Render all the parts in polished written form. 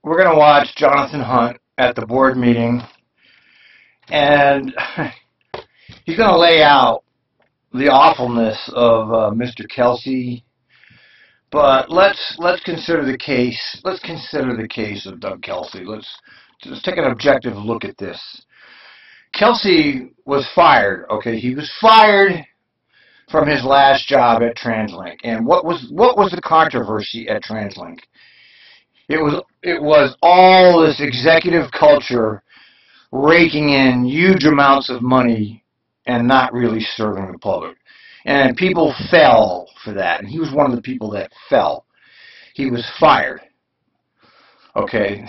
we're going to watch Jonathan Hunt at the board meeting, and he's going to lay out the awfulness of Mr. Kelsey. But let's consider the case. Let's consider the case of Doug Kelsey. Let's take an objective look at this. Kelsey was fired. Okay, he was fired from his last job at TransLink. And what was the controversy at TransLink? It was all this executive culture raking in huge amounts of money and not really serving the public. And people fell for that, and he was one of the people that fell. He was fired. Okay,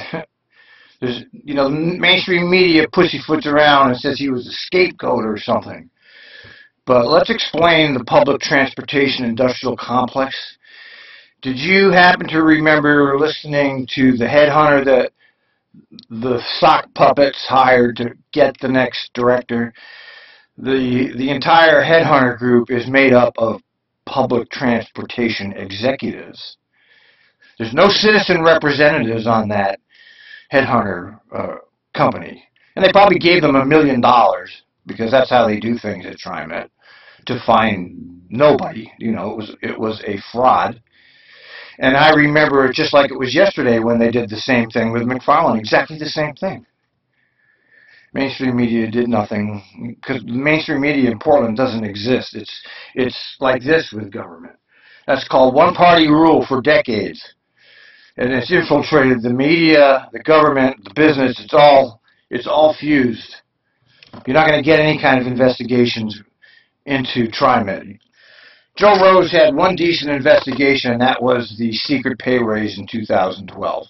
there's, mainstream media pussyfoots around and says he was a scapegoat or something. But let's explain the public transportation industrial complex. Did you happen to remember listening to the headhunter that the sock puppets hired to get the next director? The entire headhunter group is made up of public transportation executives. There's no citizen representatives on that headhunter company. And they probably gave them $1 million, because that's how they do things at Trimet, to find nobody. It was a fraud. And I remember it just like it was yesterday when they did the same thing with McFarland, exactly the same thing. Mainstream media did nothing, because the mainstream media in Portland doesn't exist. It's like this with government. That's called one-party rule for decades. And it's infiltrated the media, the government, the business. It's all fused. You're not going to get any kind of investigations into Trimet. Joe Rose had one decent investigation, and that was the secret pay raise in 2012.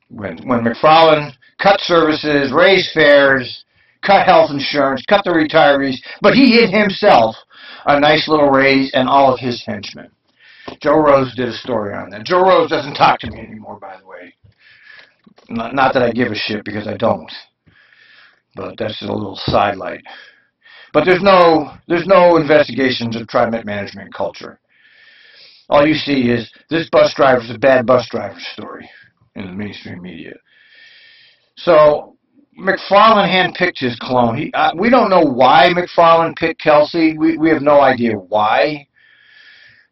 When McFarland cut services, raised fares, cut health insurance, cut the retirees, but he hid himself a nice little raise and all of his henchmen. Joe Rose did a story on that. Joe Rose doesn't talk to me anymore, by the way. Not that I give a shit, because I don't. But that's a little sidelight. But there's no investigations of Trimet management culture. All you see is this bus driver's a bad bus driver story in the mainstream media. So McFarland handpicked his clone. We don't know why McFarland picked Kelsey. We have no idea why.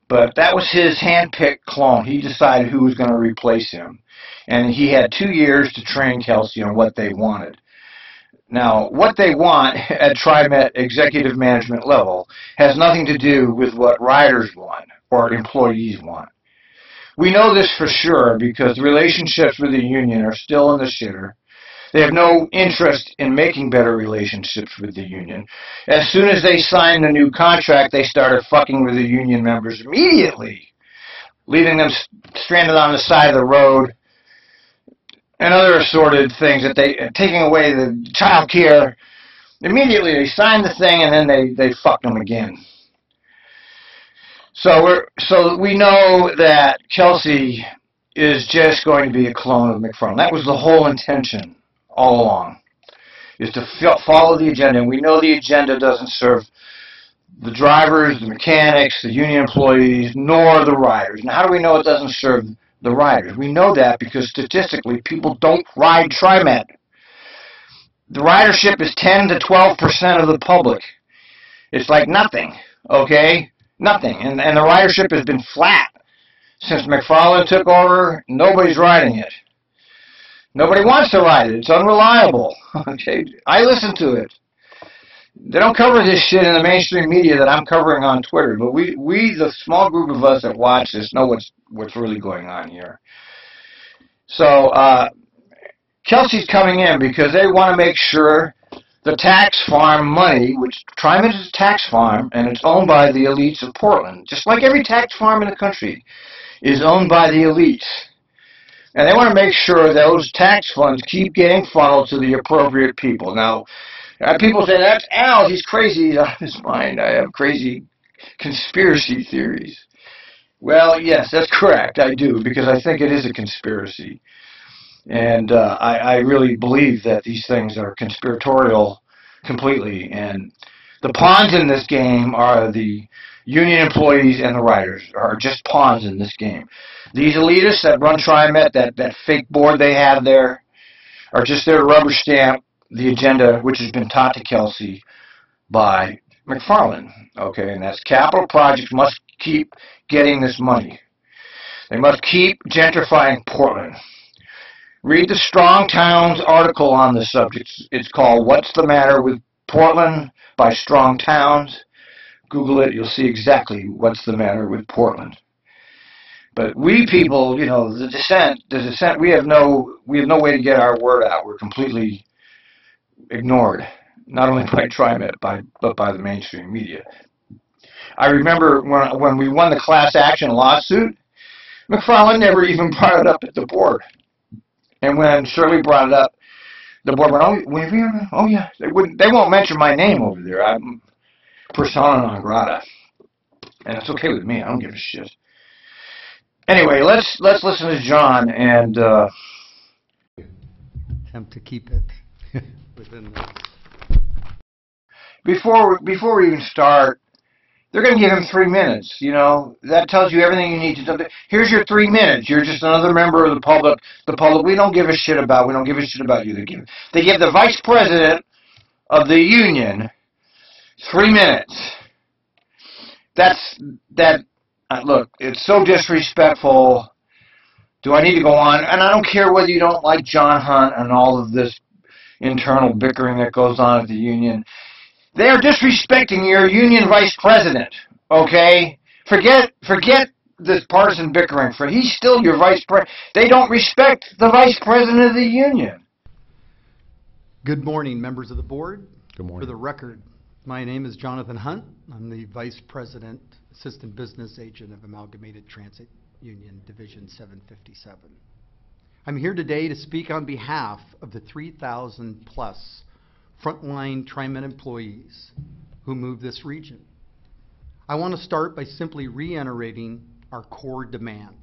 But that was his handpicked clone. He decided who was going to replace him. And he had 2 years to train Kelsey on what they wanted. Now, what they want at Trimet executive management level has nothing to do with what riders want or employees want. We know this for sure because the relationships with the union are still in the shitter. They have no interest in making better relationships with the union. As soon as they signed the new contract, they started fucking with the union members immediately, leaving them stranded on the side of the road, and other assorted things, taking away the child care. Immediately they signed the thing, and then they fucked them again. So we know that Kelsey is just going to be a clone of McFarland. That was the whole intention all along, is to follow the agenda. And we know the agenda doesn't serve the drivers, the mechanics, the union employees, nor the riders. And how do we know it doesn't serve the riders? We know that because statistically people don't ride Trimet. The ridership is 10 to 12% of the public. It's like nothing, okay? Nothing. And the ridership has been flat since McFarland took over. Nobody's riding it. Nobody wants to ride it. It's unreliable. Okay, I listen to it. They don't cover this shit in the mainstream media that I'm covering on Twitter, but we the small group of us that watch this, know what's really going on here. So Kelsey's coming in because they want to make sure the tax farm money, which Trimet is a tax farm, and it's owned by the elites of Portland, just like every tax farm in the country is owned by the elites. And they want to make sure those tax funds keep getting funneled to the appropriate people. Now, people say, that's Al, he's crazy, he's out of his mind. I have crazy conspiracy theories. Well, yes, that's correct, I do, because I think it is a conspiracy. And I really believe that these things are conspiratorial completely. And the pawns in this game are the union employees and the riders, are just pawns in this game. These elitists that run Trimet, that fake board they have there, are just there to rubber stamp the agenda which has been taught to Kelsey by McFarland. Okay, and that's capital projects must keep getting this money. They must keep gentrifying Portland. Read the Strong Towns article on the subject. It's called What's the Matter with Portland by Strong Towns. Google it, you'll see exactly what's the matter with Portland. But we people, you know, the dissent, we have no way to get our word out. We're completely ignored, not only by Trimet, but by the mainstream media. I remember when we won the class action lawsuit, McFarland never even brought it up at the board. And when Shirley brought it up, the board went, oh yeah, they won't mention my name over there. I'm persona non grata. And it's okay with me. I don't give a shit. Anyway, let's listen to John and attempt to keep it within this. Before we even start, they're going to give him 3 minutes. You know, that tells you everything you need to know. Here's your 3 minutes. You're just another member of the public. The public we don't give a shit about. We don't give a shit about you. They give the vice president of the union 3 minutes. Look, it's so disrespectful. Do I need to go on? And I don't care whether you don't like John Hunt and all of this internal bickering that goes on at the union. They are disrespecting your union vice president, okay? Forget this partisan bickering. He's still your vice president. They don't respect the vice president of the union. Good morning, members of the board. Good morning. For the record, my name is Jonathan Hunt. I'm the Vice President, Assistant Business Agent of Amalgamated Transit Union, Division 757. I'm here today to speak on behalf of the 3,000 plus frontline Trimet employees who move this region. I want to start by simply reiterating our core demand.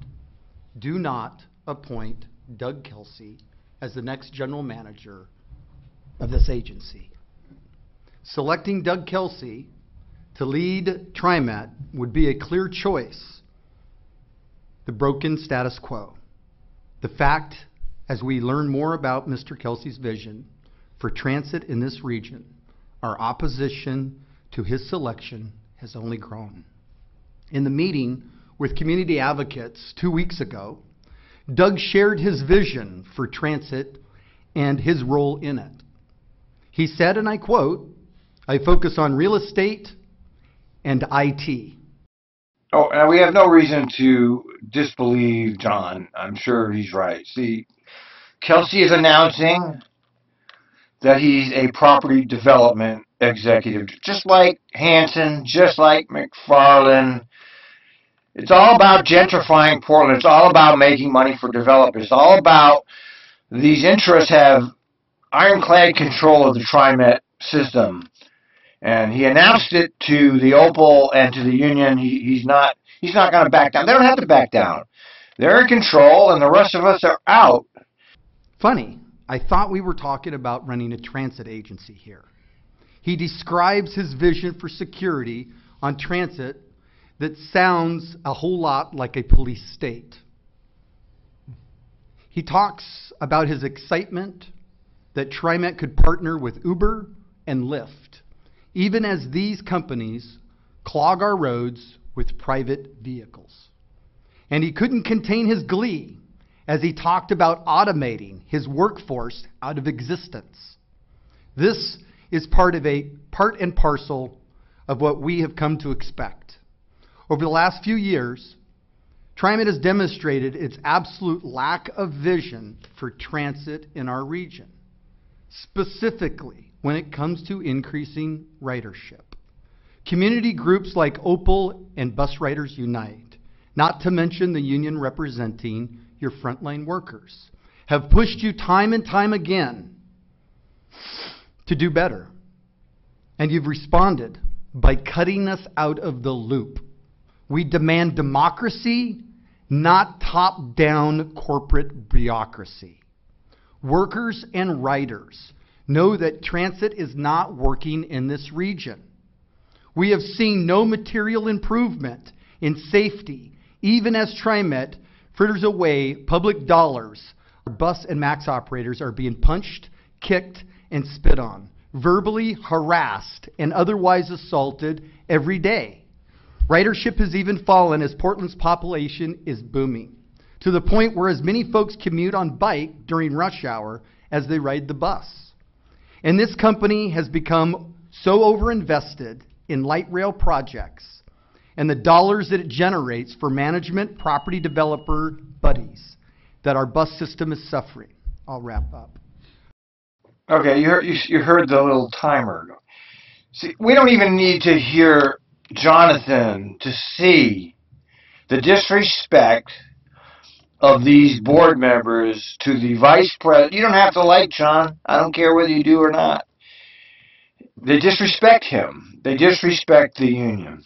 Do not appoint Doug Kelsey as the next general manager of this agency. Selecting Doug Kelsey to lead Trimet would be a clear choice. The broken status quo. The fact, as we learn more about Mr. Kelsey's vision for transit in this region, our opposition to his selection has only grown. In the meeting with community advocates 2 weeks ago, Doug shared his vision for transit and his role in it. He said, and I quote, "I focus on real estate and IT." Oh, and we have no reason to disbelieve John. I'm sure he's right. See, Kelsey is announcing that he's a property development executive, just like Hanson, just like McFarland. It's all about gentrifying Portland. It's all about making money for developers. It's all about these interests have ironclad control of the Trimet system. And he announced it to the Opal and to the union. He's not going to back down. They don't have to back down. They're in control, and the rest of us are out. Funny, I thought we were talking about running a transit agency here. He describes his vision for security on transit that sounds a whole lot like a police state. He talks about his excitement that Trimet could partner with Uber and Lyft, even as these companies clog our roads with private vehicles. And he couldn't contain his glee as he talked about automating his workforce out of existence. This is part and parcel of what we have come to expect. Over the last few years, Trimet has demonstrated its absolute lack of vision for transit in our region, specifically when it comes to increasing ridership. Community groups like Opal and Bus Riders Unite, not to mention the union representing your frontline workers, have pushed you time and time again to do better. And you've responded by cutting us out of the loop. We demand democracy, not top-down corporate bureaucracy. Workers and riders know that transit is not working in this region. We have seen no material improvement in safety, even as Trimet fritters away public dollars. Bus and MAX operators are being punched, kicked, and spit on, verbally harassed, and otherwise assaulted every day. Ridership has even fallen as Portland's population is booming, to the point where as many folks commute on bike during rush hour as they ride the bus. And this company has become so overinvested in light rail projects and the dollars that it generates for management property developer buddies that our bus system is suffering. I'll wrap up. Okay, you heard the little timer. See, we don't even need to hear Jonathan to see the disrespect of these board members to the vice president. You don't have to like John. I don't care whether you do or not. They disrespect him. They disrespect the union.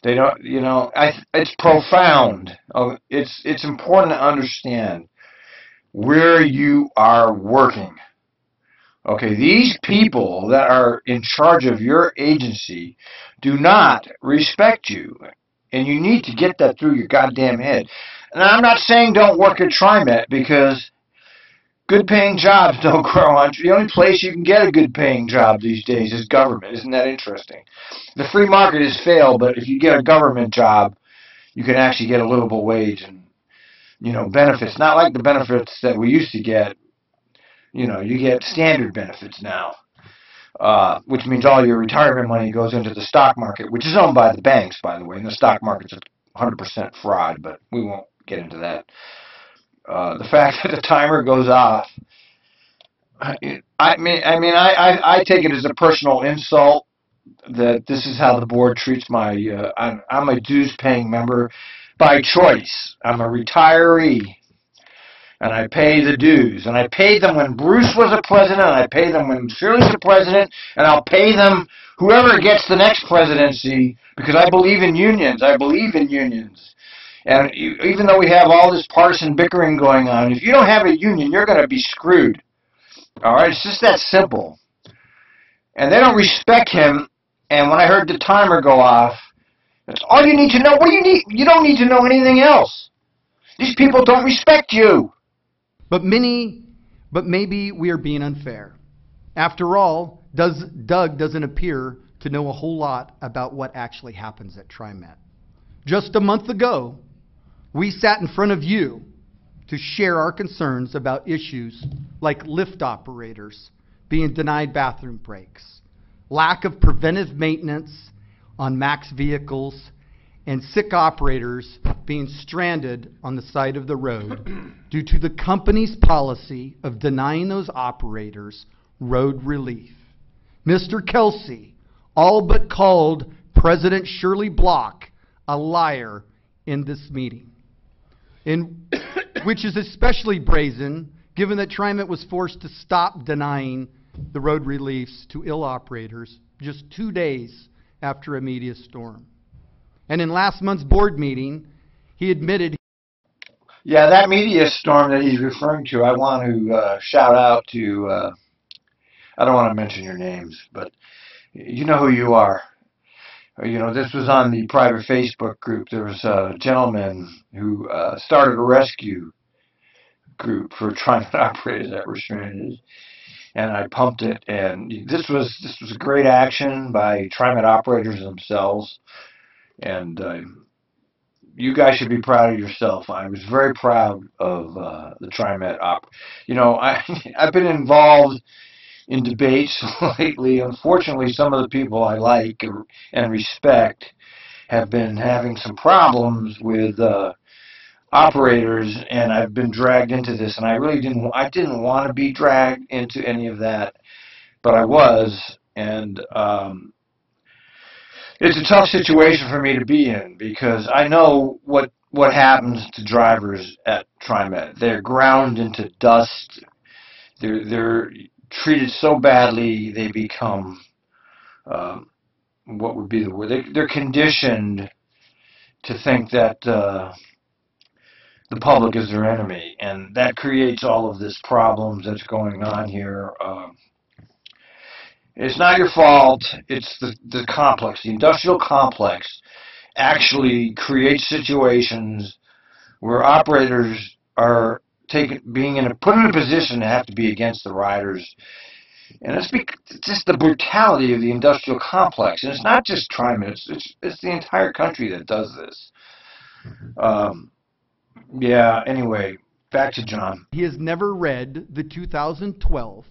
They don't, it's profound. It's important to understand where you are working. Okay, these people that are in charge of your agency do not respect you. And you need to get that through your goddamn head. And I'm not saying don't work at Trimet, because good paying jobs don't grow on trees. The only place you can get a good paying job these days is government. Isn't that interesting? The free market has failed, but if you get a government job, you can actually get a livable wage and, benefits. Not like the benefits that we used to get. You get standard benefits now, which means all your retirement money goes into the stock market, which is owned by the banks, by the way. And the stock market's 100% fraud, but we won't get into that. The fact that the timer goes off, I take it as a personal insult that this is how the board treats my. I'm a dues-paying member by choice. I'm a retiree. And I pay the dues. And I paid them when Bruce was a president, and I pay them when Shirley's a president, and I'll pay them whoever gets the next presidency, because I believe in unions. I believe in unions. And even though we have all this partisan bickering going on, if you don't have a union, you're going to be screwed. All right? It's just that simple. And they don't respect him. And when I heard the timer go off, that's all you need to know. What do you need? You don't need to know anything else. These people don't respect you. But maybe we are being unfair. After all, Doug doesn't appear to know a whole lot about what actually happens at Trimet. Just a month ago, we sat in front of you to share our concerns about issues like lift operators being denied bathroom breaks, lack of preventive maintenance on MAX vehicles, and sick operators being stranded on the side of the road due to the company's policy of denying those operators road relief. Mr. Kelsey all but called President Shirley Block a liar in this meeting, which is especially brazen given that Trimet was forced to stop denying the road reliefs to ill operators just 2 days after a media storm. And in last month's board meeting, he admitted... Yeah, that media storm that he's referring to, I want to shout out to... I don't want to mention your names, but you know who you are. This was on the private Facebook group. There was a gentleman who started a rescue group for Trimet operators that were stranded, and I pumped it. And this was a great action by Trimet operators themselves, and you guys should be proud of yourself. I was very proud of the Trimet op. I've been involved in debates lately. Unfortunately, some of the people I like and respect have been having some problems with operators, and I've been dragged into this, and I didn't want to be dragged into any of that, but I was, and it's a tough situation for me to be in, because I know what happens to drivers at Trimet. They're ground into dust. They're treated so badly, they become, what would be the word? They're conditioned to think that the public is their enemy, and that creates all of this problems that's going on here. It's not your fault. It's the complex. The industrial complex actually creates situations where operators are put in a position to have to be against the riders. And it's just the brutality of the industrial complex. And it's not just Trimet, it's the entire country that does this. Yeah, anyway, back to John. He has never read the 2012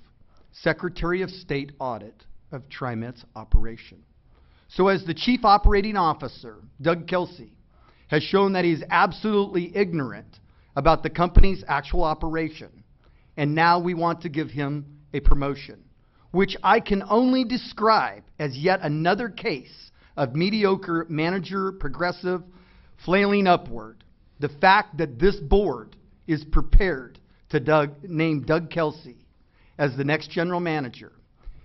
Secretary of State audit of Trimet's operation. So as the Chief Operating Officer, Doug Kelsey, has shown that he's absolutely ignorant about the company's actual operation, and now we want to give him a promotion, which I can only describe as yet another case of mediocre manager progressive flailing upward. The fact that this board is prepared to name Doug Kelsey as the next general manager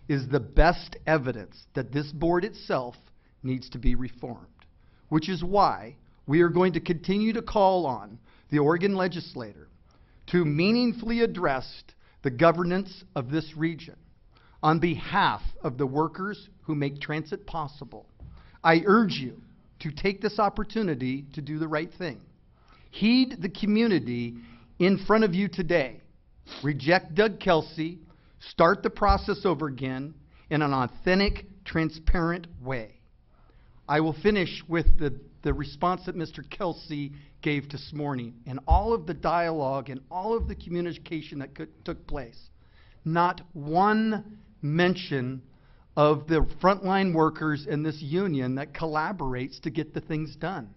is the best evidence that this board itself needs to be reformed, which is why we are going to continue to call on the Oregon legislator to meaningfully address the governance of this region on behalf of the workers who make transit possible. I urge you to take this opportunity to do the right thing. Heed the community in front of you today. Reject Doug Kelsey. Start the process over again in an authentic, transparent way. I will finish with the response that Mr. Kelsey gave this morning and all of the dialogue and all of the communication that took place. Not one mention of the frontline workers in this union that collaborates to get the things done.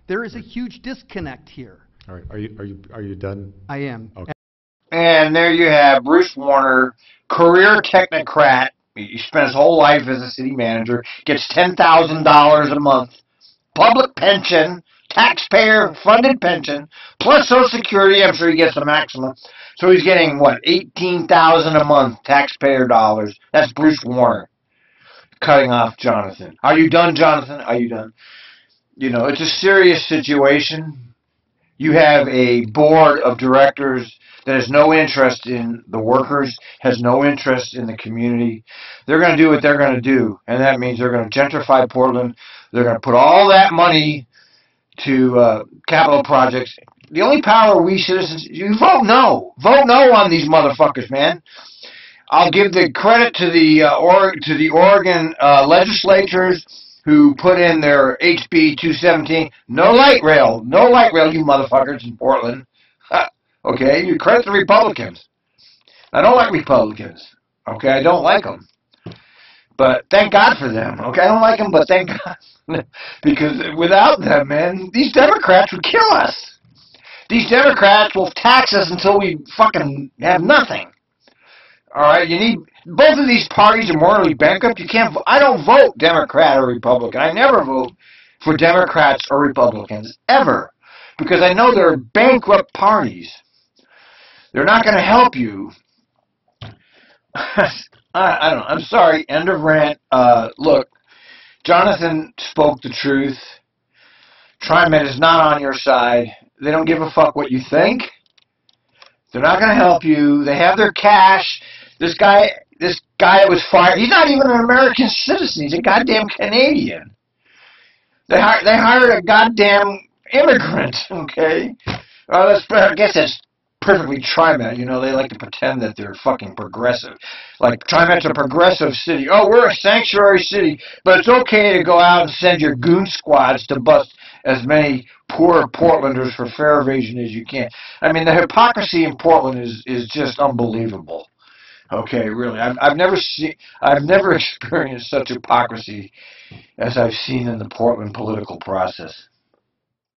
There is a huge disconnect here. All right, are you done? I am. Okay. And there you have Bruce Warner, career technocrat. He spent his whole life as a city manager, gets $10,000 a month, public pension, taxpayer-funded pension, plus Social Security. I'm sure he gets the maximum. So he's getting, what, $18,000 a month, taxpayer dollars. That's Bruce Warner cutting off Jonathan. Are you done, Jonathan? Are you done? You know, it's a serious situation. You have a board of directors that has no interest in the workers, has no interest in the community. They're going to do what they're going to do, and that means they're going to gentrify Portland. They're going to put all that money to capital projects. The only power we citizens, you vote no. Vote no on these motherfuckers, man. I'll give the credit to the Oregon legislators who put in their HB 217. No light rail, you motherfuckers in Portland. Okay, you credit the Republicans. I don't like Republicans. Okay, I don't like them. But thank God for them. Okay, I don't like them, but thank God. Because without them, man, these Democrats would kill us. These Democrats will tax us until we fucking have nothing. All right, you need both of these parties are morally bankrupt. You can't. I don't vote Democrat or Republican. I never vote for Democrats or Republicans ever, because I know they're bankrupt parties. They're not going to help you. I don't know. I'm sorry. End of rant. Look, Jonathan spoke the truth. Trimet is not on your side. They don't give a fuck what you think. They're not going to help you. They have their cash. This guy that was fired, he's not even an American citizen. He's a goddamn Canadian. They hired a goddamn immigrant, okay? I guess that's perfectly Trimet. You know, they like to pretend that they're fucking progressive. Like, Trimet's a progressive city. Oh, we're a sanctuary city, but it's okay to go out and send your goon squads to bust as many poor Portlanders for fare evasion as you can. I mean, the hypocrisy in Portland is just unbelievable. Okay, really. I've never experienced such hypocrisy as I've seen in the Portland political process.